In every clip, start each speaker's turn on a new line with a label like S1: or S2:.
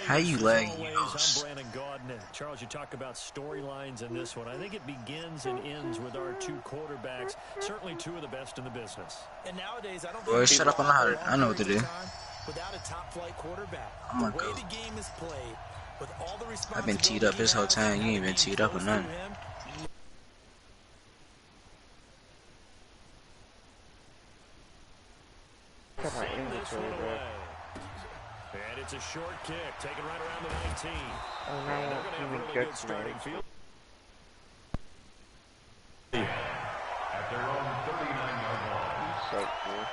S1: How you lagging?
S2: Charles, you talk about storylines in this one. I think it begins and ends with our two quarterbacks. Certainly two of the best in the business. And nowadays, I don't
S1: Boy, shut up. I know what to do.
S2: Without a top flight quarterback.
S1: Oh my
S2: the way
S1: God.
S2: the game is played, with all the
S1: I've been teed up this whole time. You ain't been teed up or nothing.
S2: And it's a short kick, taken right around the 19.
S3: Oh, now
S2: they're going to have a really good starting field.
S4: At their own 39-yard line.
S3: So cool.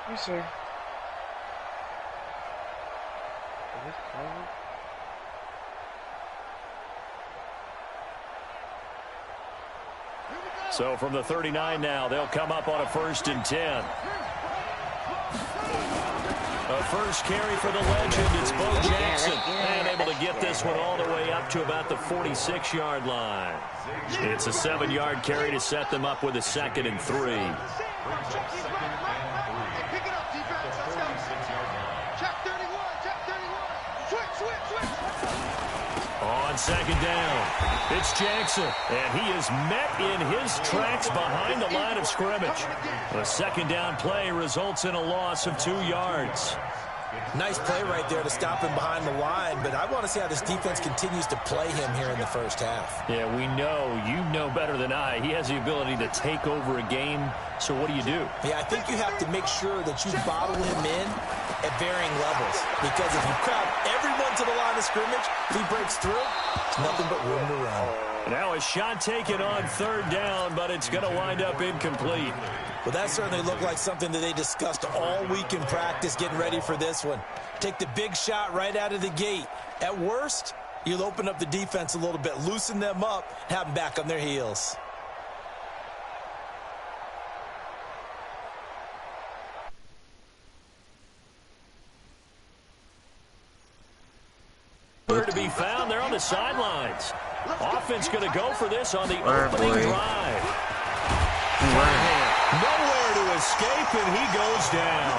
S3: Yes, sir. Is this covered?
S2: So from the 39 now, they'll come up on a 1st and 10. A first carry for the legend. It's Bo Jackson. And able to get this one all the way up to about the 46-yard line. It's a 7-yard carry to set them up with a 2nd and 3. On 2nd down, it's Jackson, and he is met in his tracks behind the line of scrimmage. A 2nd down play results in a loss of 2 yards.
S5: Nice play right there to stop him behind the line, but I want to see how this defense continues to play him here in the first half.
S2: Yeah, we know. You know better than I. He has the ability to take over a game, so what do you do?
S5: Yeah, I think you have to make sure that you bottle him in at varying levels, because if you crowd everyone to the line of scrimmage, if he breaks through, it's nothing but room to run.
S2: Now a shot taken on 3rd down, but it's going to wind up incomplete.
S5: Well, that certainly looked like something that they discussed all week in practice getting ready for this one. Take the big shot right out of the gate. At worst, you'll open up the defense a little bit, loosen them up, have them back on their heels.
S2: Where to be found? They're on the sidelines. Offense going to go for this on the opening drive. Nowhere to escape, and he goes down.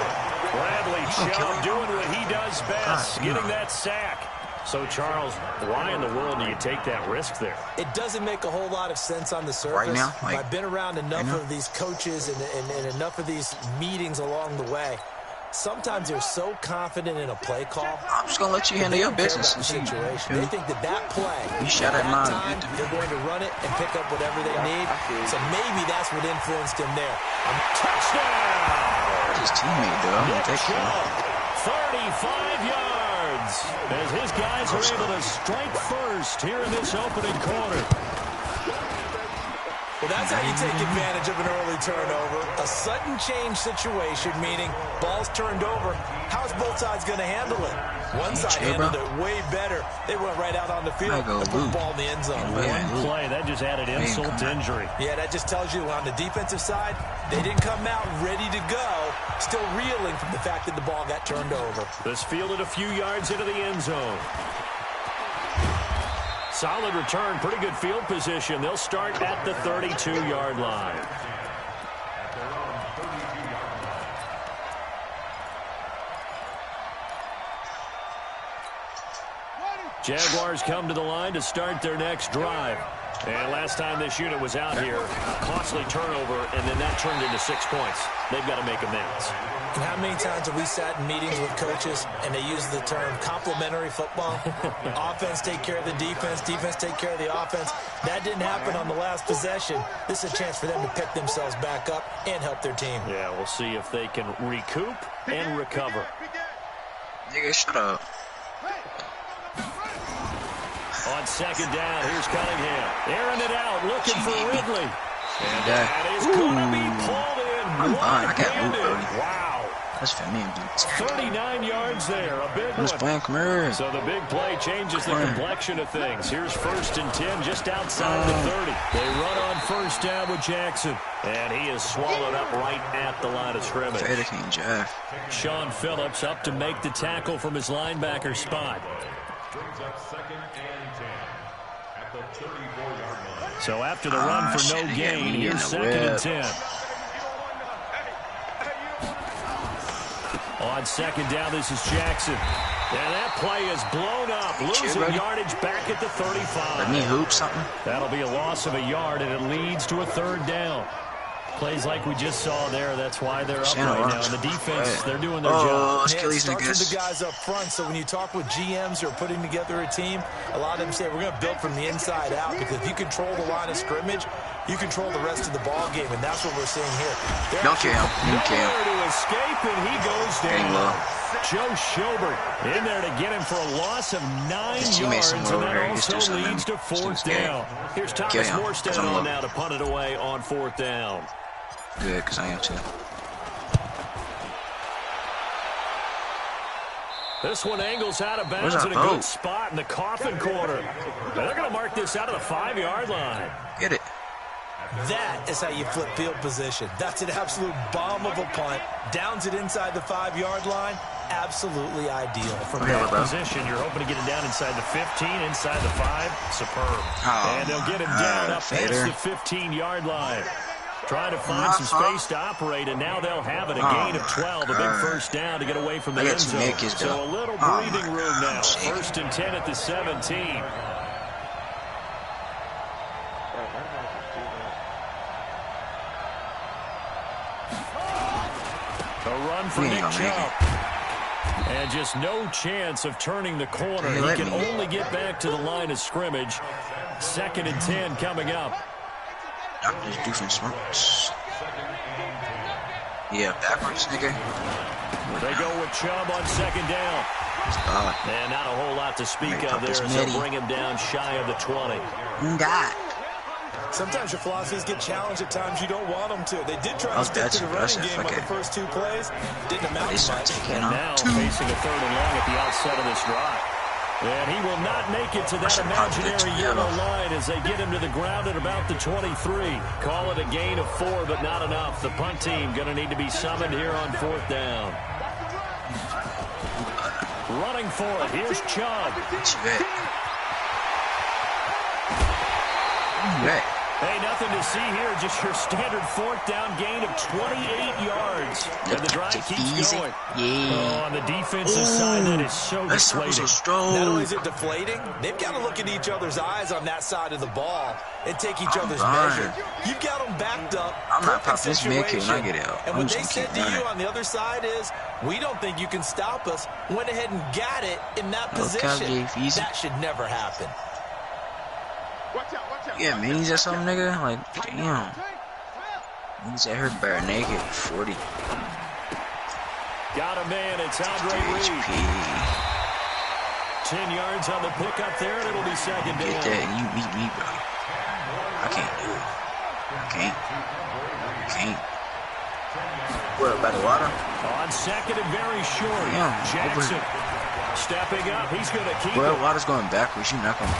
S2: Bradley Chubb doing what he does best, getting that sack. So, Charles, why in the world do you take that risk there?
S5: It doesn't make a whole lot of sense on the surface.
S1: Right now?
S5: I've been around enough of these coaches and enough of these meetings along the way. Sometimes they're so confident in a play call.
S1: I'm just gonna let you handle your business.
S5: Situation. They think that play,
S1: you shot at mine.
S5: They're going to run it and pick up whatever they need. So maybe that's what influenced him there.
S2: Touchdown!
S1: His teammate, though. I'm gonna take him.
S2: 35 yards as his guys are able to strike first here in this opening quarter.
S5: Well, that's how you take advantage of an early turnover. A sudden change situation, meaning ball's turned over. How's both sides going to handle it? One side handled it way better. They went right out on the field and put the ball in the end zone.
S2: One play, that just added insult to injury.
S5: Yeah, that just tells you on the defensive side, they didn't come out ready to go, still reeling from the fact that the ball got turned over.
S2: This fielded a few yards into the end zone. Solid return, pretty good field position. They'll start at the 32-yard line. Jaguars come to the line to start their next drive. And last time this unit was out here, costly turnover, and then that turned into 6 points. They've got to make amends.
S5: And how many times have we sat in meetings with coaches and they use the term complementary football? Offense take care of the defense, defense take care of the offense. That didn't happen on the last possession. This is a chance for them to pick themselves back up and help their team.
S2: Yeah, we'll see if they can recoup and recover.
S1: Nigga, shut up.
S2: On 2nd down, here's Cunningham. Airing it out, looking for Ridley. And that is going to be pulled in.
S1: I'm fine. I got moved.
S2: Wow.
S1: That's for me.
S2: 39 yards there, a big one.
S1: Come here.
S2: So the big play changes the complexion of things. Here's 1st and 10 just outside the 30. They run on 1st down with Jackson. And he is swallowed up right at the line of scrimmage. Sean Phillips up to make the tackle from his linebacker spot.
S4: Brings up 2nd and 10 at the 34-yard line.
S2: So after the run for no gain, here's 2nd and 10. On 2nd down, this is Jackson. And that play is blown up, losing yardage back at the 35.
S1: Let me hoop something.
S2: That'll be a loss of a yard, and it leads to a 3rd down. Plays like we just saw there. That's why they're up right now. And the defense, they're doing their job.
S5: Yeah, it starts with the guys up front. So when you talk with GMs who are putting together a team, a lot of them say we're going to build from the inside out, because if you control the line of scrimmage, you control the rest of the ball game, and that's what we're seeing here.
S1: Don't kill him.
S2: Nowhere to escape, and he goes down. Joe Schobert in there to get him for a loss of 9 yards, and that also leads to 4th down. Here's Thomas Morstead on now to punt it away on 4th down.
S1: Good, because I am too.
S2: This one angles out of bounds in a good spot in the coffin corner. Now they're going to mark this out of the 5-yard line.
S1: Get it.
S5: That is how you flip field position. That's an absolute bomb of a punt. Downs it inside the 5-yard line. Absolutely ideal.
S2: From that position, you're hoping to get it down inside the 15, inside the 5. Superb. And they'll get him down up past the 15-yard line. Trying to find some space to operate, and now they'll have it. A gain of 12, a big 1st down to get away from the end zone. So a little breathing room now. 1st and 10 at the 17. A run for Nick Chubb. And just no chance of turning the corner. He can only get back to the line of scrimmage. 2nd and 10 coming up.
S1: This defense smokes. Yeah, backwards, nigga.
S2: They go with Chubb on 2nd down. And not a whole lot to speak of there as they'll bring him down shy of the 20.
S1: God.
S5: Sometimes your philosophies get challenged at times you don't want them to. They did try to stick to the running game on the first 2 plays. Didn't amount to much.
S2: And now facing a 3rd and long at the outset of this drive. And he will not make it to that imaginary yellow line as they get him to the ground at about the 23. Call it a gain of 4, but not enough. The punt team going to need to be summoned here on 4th down. Running for it. Here's Chubb. Hey, nothing to see here. Just your standard 4th down gain of 28 yards. And the drive keeps going. Oh, on the defensive side, that is so deflating.
S5: Not only is it deflating, they've got to look in each other's eyes on that side of the ball and take each other's measure. You've got them backed up.
S1: I'm not popping this mid-kick when I get out.
S5: And what they said to you on the other side is, we don't think you can stop us. Went ahead and got it in that position. That should never happen.
S1: Yeah, minis or something, nigga. Like, damn. Niggas at her bare naked. 40.
S2: Got a man. It's Andre Reed. 10 yards on the pickup there, and it'll be 2nd down.
S1: Get that, and you meet me, bro. I can't do it. I can't. What, by the water?
S2: On 2nd and very short.
S1: Damn,
S2: Jackson stepping up. He's going to keep
S1: it.
S2: Water's
S1: going backwards. You're not going to...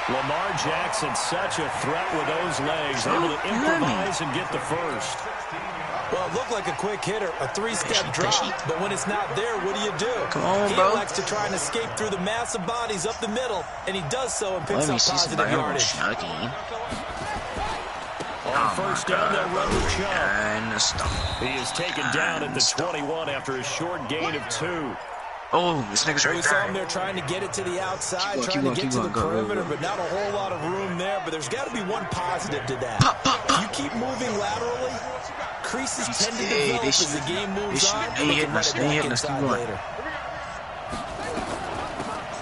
S2: Lamar Jackson, such a threat with those legs, able to improvise and get the 1st.
S5: Well, it looked like a quick hitter, a 3-step drop, but when it's not there, what do?
S1: Come on,
S5: he
S1: bro.
S5: He elects to try and escape through the massive bodies up the middle, and he does so and picks up positive yardage.
S2: On 1st down, they'll run with Chubb. He is taken down at the 21 after a short gain of 2.
S1: Oh, this nigga's right
S5: there. We saw him there trying to get it to the outside, trying to get to the perimeter, but not a whole lot of room there. But there's got to be one positive to that. You keep moving laterally, creases tend to develop as the game moves on.
S1: They hitting us. Keep going.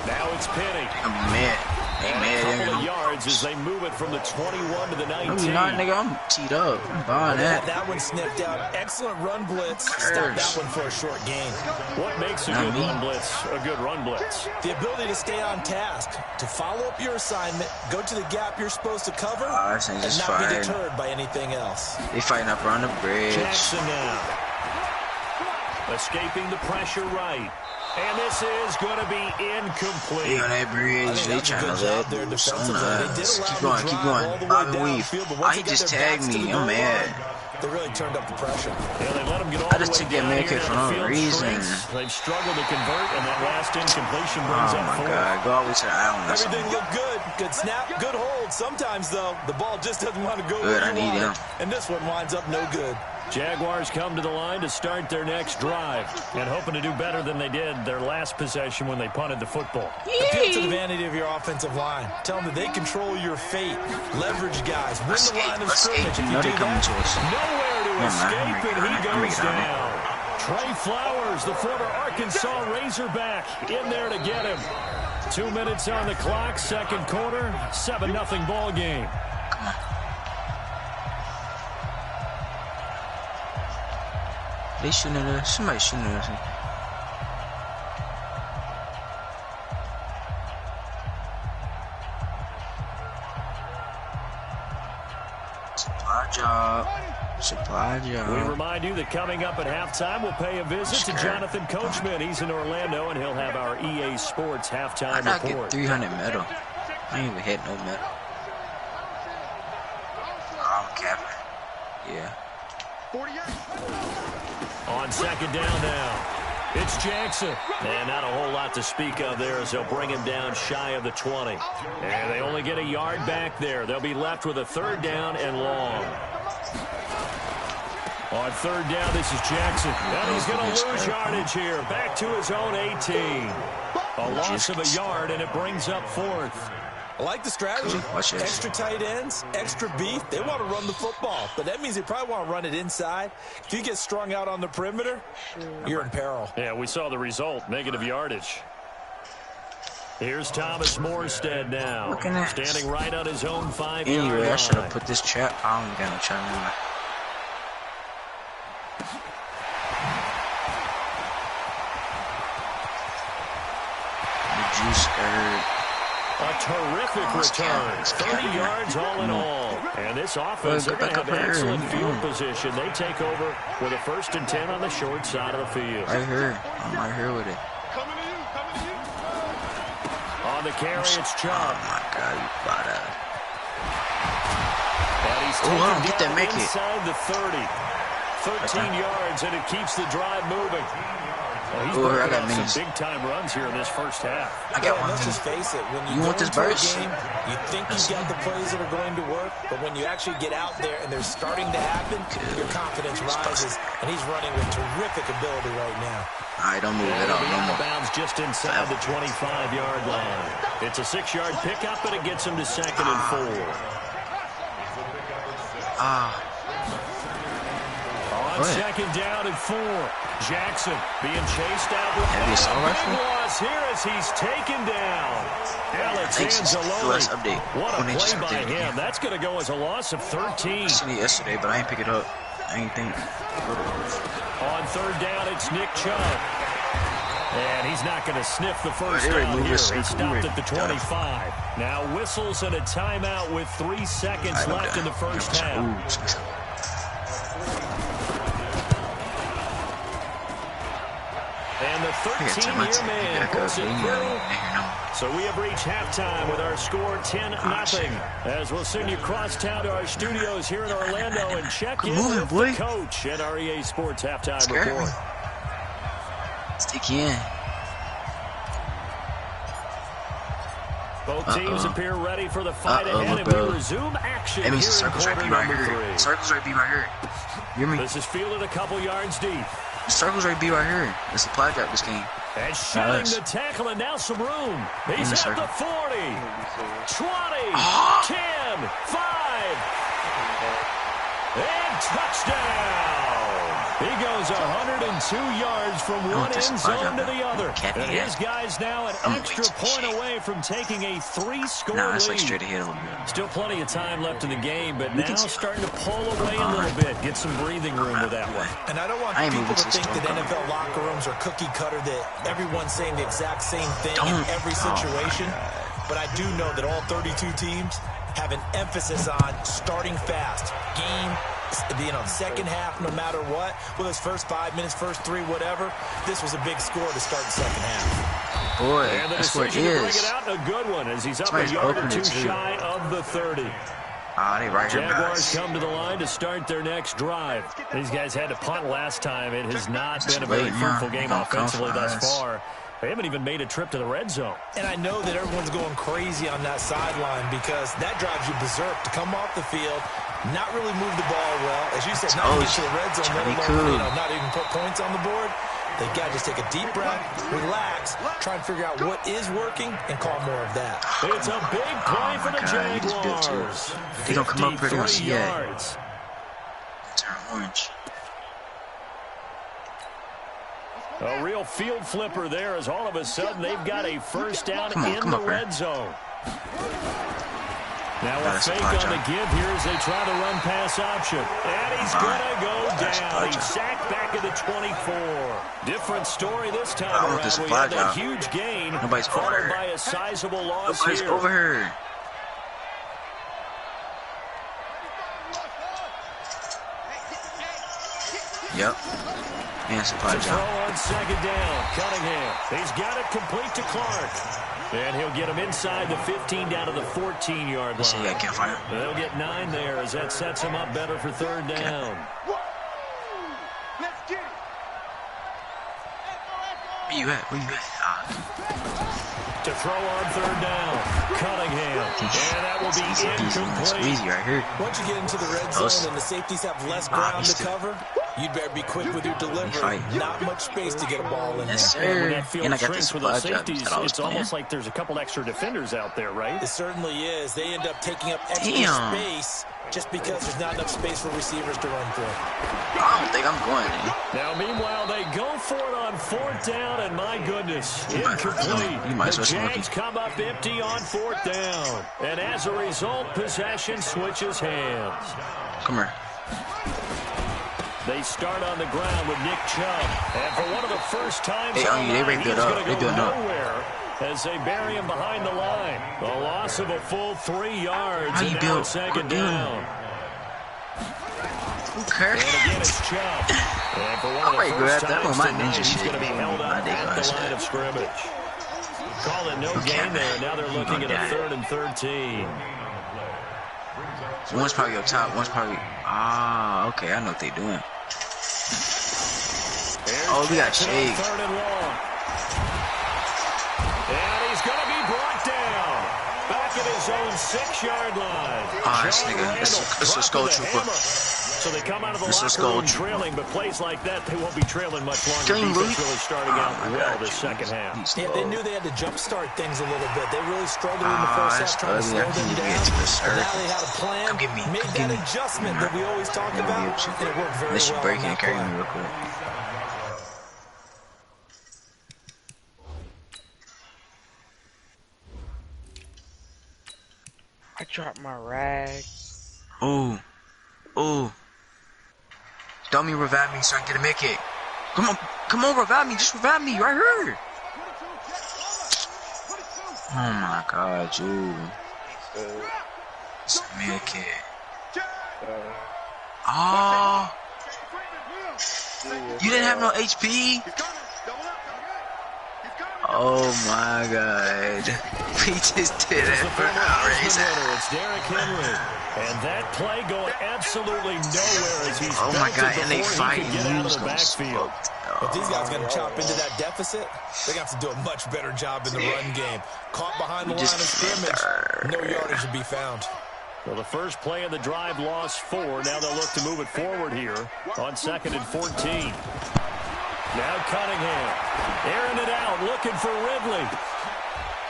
S2: Now it's Penny.
S1: I'm mad.
S2: A couple of yards as they move it from the 21 to the 19.
S1: No, you're not, nigga. I'm teed up. I'm buying that.
S5: That one sniffed out. Excellent run blitz. Stop that one for a short gain.
S2: What makes a good run blitz a good run blitz?
S5: The ability to stay on task, to follow up your assignment, go to the gap you're supposed to cover, and not be deterred by anything else.
S1: They fighting up around the bridge.
S2: Jackson now. Escaping the pressure right. And this is going to be incomplete.
S1: Yeah, on that bridge, they trying to let loose on us. Keep going. Bobby Weave. Oh, he just tagged me. I'm mad.
S5: They really turned up the pressure.
S2: Yeah, they let him get all
S1: I just took that man kick for no reason.
S2: They've struggled to convert, and that last incompletion brings up 4.
S1: Oh, my God. Go all the way to the island.
S5: Everything looked good Good snap, good hold. Sometimes, though, the ball just doesn't want to go
S1: Good,
S5: where you want
S1: him.
S5: it. And this one winds up no good.
S2: Jaguars come to the line to start their next drive and hoping to do better than they did their last possession when they punted the football.
S5: Appeal to the vanity of your offensive line. Tell them that they control your fate. Leverage guys. Win the line of scrimmage. If you do that,
S2: nowhere to escape, and he goes down. Trey Flowers, the former Arkansas Razorback, in there to get him. 2 minutes on the clock, second quarter, 7-0 ball game.
S1: They shooting at us. Somebody shooting at us. Supply job. Supply job.
S2: We remind you that coming up at halftime, we'll pay a visit to Jonathan Coachman. He's in Orlando, and he'll have our EA Sports halftime report.
S1: I get 300 medal. I ain't even hit no medal. I'm capping. Yeah.
S2: On second down now, it's Jackson. And not a whole lot to speak of there as they'll bring him down shy of the 20. And they only get a yard back there. They'll be left with a third down and long. On third down, this is Jackson. And he's going to lose yardage here. Back to his own 18. A loss of a yard, and it brings up fourth.
S5: I like the strategy. Extra tight ends, extra beef. They want to run the football, but that means they probably want to run it inside. If you get strung out on the perimeter, you're in peril.
S2: Yeah, we saw the result, negative yardage. Here's Thomas Morstead now, standing right on his own 5-yard line.
S1: Anyway, I should have put this trap. I don't got no trap anymore. The juice skirt.
S2: A terrific return. 30 yards all in all. And this offense, they're going to have excellent field position. They take over with a 1st and 10 on the short side of the field.
S1: Right here. I'm right here with it.
S2: On the carry, it's Chubb.
S1: Oh, my God. You bought out.
S2: And he's taken down inside the 30. 13 yards, and it keeps the drive moving. Well, he's broken out some big-time runs here in this first half.
S1: I got one.
S5: Let's just face it. When
S1: you want this burst?
S5: Game, you think you've got the plays that are going to work, but when you actually get out there and they're starting to happen, your confidence rises, and he's running with terrific ability right now.
S1: All right, don't move it up.
S2: No more. Bounds just inside the 25-yard line. It's a 6-yard pickup, and it gets him to 2nd and 4. On second down and 4. Jackson being chased out with a big loss here as he's taken down. Alex Anzalone. What a play by him. That's going to go as a loss of 13.
S1: I seen it yesterday, but I ain't pick it up. I ain't think.
S2: On third down, it's Nick Chubb. And he's not going to sniff the first down here. He stopped at the 25. Now whistles and a timeout with 3 seconds left in the first half. And the 13-year man puts it through. So we have reached halftime with our score 10-0. As we'll send you across town to our studios here in Orlando and check in with the coach at our EA Sports halftime report.
S1: Stick in.
S2: Both teams appear ready for the fight ahead, and we resume action here in quarter number 3.
S1: Circles right B right here. You hear me?
S2: This is fielded a couple yards deep.
S1: Circles right B right here. It's a supply drop this game.
S2: And shooting the tackle, and now some room. He's at the 40, 20, 10, 5, and touchdown. He goes 102 yards from one end zone to the other. And his guys now an extra point away from taking a 3-score lead.
S1: It's like straight ahead a little bit.
S2: Still plenty of time left in the game, but now starting to pull away a little bit. Get some breathing room with that one.
S5: And I don't want people to think that NFL locker rooms are cookie cutter, that everyone's saying the exact same thing in every situation. But I do know that all 32 teams have an emphasis on starting fast. Game, second half, no matter what. Well, his first 5 minutes, first 3, whatever. This was a big score to start the second half.
S1: Boy,
S2: and the
S1: that's what it
S2: decision to
S1: is.
S2: bring it out, a good one, as he's up a yard or 2 shy of the 30.
S1: They right here,
S2: Jaguars come to the line to start their next drive. These guys had to punt last time. It has not been a very fruitful game offensively thus far. They haven't even made a trip to the red zone.
S5: And I know that everyone's going crazy on that sideline because that drives you berserk to come off the field, not really move the ball well. As you said, not get to the red zone, let alone, not even put points on the board. They got to just take a deep breath, relax, try and figure out what is working, and call more of that.
S2: It's a big play for the Jaguars.
S1: They don't come up pretty much yet.
S2: Yards.
S1: Turn orange.
S2: A real field flipper there as all of a sudden they've got a first down in the red zone. Now a fake on the give here as they try the run pass option. And he's going to go down. He's sacked back at the 24. Different story this time around. We had a huge gain followed by a sizable loss here.
S1: Nobody's over here. Yep. And supply
S2: to throw on second down. Cunningham. He's got it complete to Clark. And he'll get him inside the 15 down to the 14-yard line.
S1: See, I can't find him.
S2: They'll get 9 there as that sets him up better for third down.
S1: Let's get it. Where you at? Where you at?
S2: To throw on third down. Cunningham. And that will be incomplete.
S1: Easy right here.
S5: Once you get into the red zone and the safeties have less ground to cover, you'd better be quick with your delivery. Not much space to get a ball in there.
S1: Yes, sir.
S2: When that field
S1: And I got
S2: shrinks
S1: this
S2: for those
S1: supply job.
S2: safeties, it's almost like there's a couple extra defenders out there, right?
S5: It certainly is. They end up taking up extra space just because there's not enough space for receivers to run through.
S1: I don't think I'm going in.
S2: Now, meanwhile, they go for it on fourth down, and my goodness, incomplete. The Jags come up empty on fourth down. And as a result, possession switches hands.
S1: Come here.
S2: They start on the ground with Nick Chubb. And for one of the first times
S1: he's going to go nowhere
S2: as they bury him behind the line. The loss of a full 3 yards.
S1: How you build
S2: second down.
S1: Okay.
S2: And again, it's Chubb. And for one of the first times tonight, he's going to be held up at the line of scrimmage. Call it no gain there. Now they're looking at a 3rd and 13.
S1: So one's probably up top. One's probably... okay. I know what they're doing. Oh, we got shake.
S2: 3rd and long. And he's going to be brought down. Back at his own 6-yard line.
S1: This nigga. It's a skull trooper.
S2: So they come out of the locker room trailing, but plays like that, they won't be trailing much longer. Defense really starting out well this second half.
S5: Yeah, they knew they had to jumpstart things a little bit. They really struggled in the first half trying to slow them down. Now they had a plan, made that adjustment that we always talk about, and it worked very well.
S1: This should break and carry me real quick.
S3: I dropped my rag.
S1: Oh. Don't me revive me so I can get a make it. Come on, revive me. Just revive me right here. Oh my God, dude. It's a make it. Oh. You didn't have no HP? Oh my God. We just did it for no reason.
S2: It's Derrick Henry. And that play going absolutely nowhere as he's
S1: oh my God, and they
S2: fight
S1: out
S2: of the backfield.
S5: If these guys are going to chop into that deficit, they're going to have to do a much better job in the run game. Caught behind the line of scrimmage, no yardage to be found.
S2: Well, the first play of the drive lost 4. Now they'll look to move it forward here on 2nd and 14. Now Cunningham, airing it out, looking for Ridley.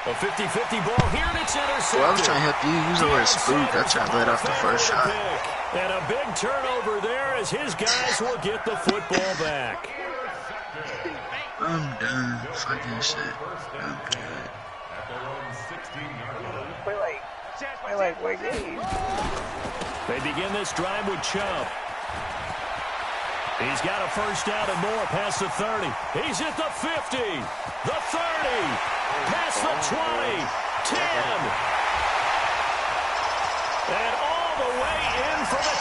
S2: A 50-50 ball here, and it's intercepted.
S1: Well, I was trying to help you. Use the word spook. I tried to let off the first shot.
S2: And a big turnover there as his guys will get the football back.
S1: I'm done. Fucking shit. I'm done.
S3: Play like what game?
S2: They begin this drive with Chubb. He's got a first down and more past the 30. He's at the 50, the 30. Past the 20, 10, and all the way in for the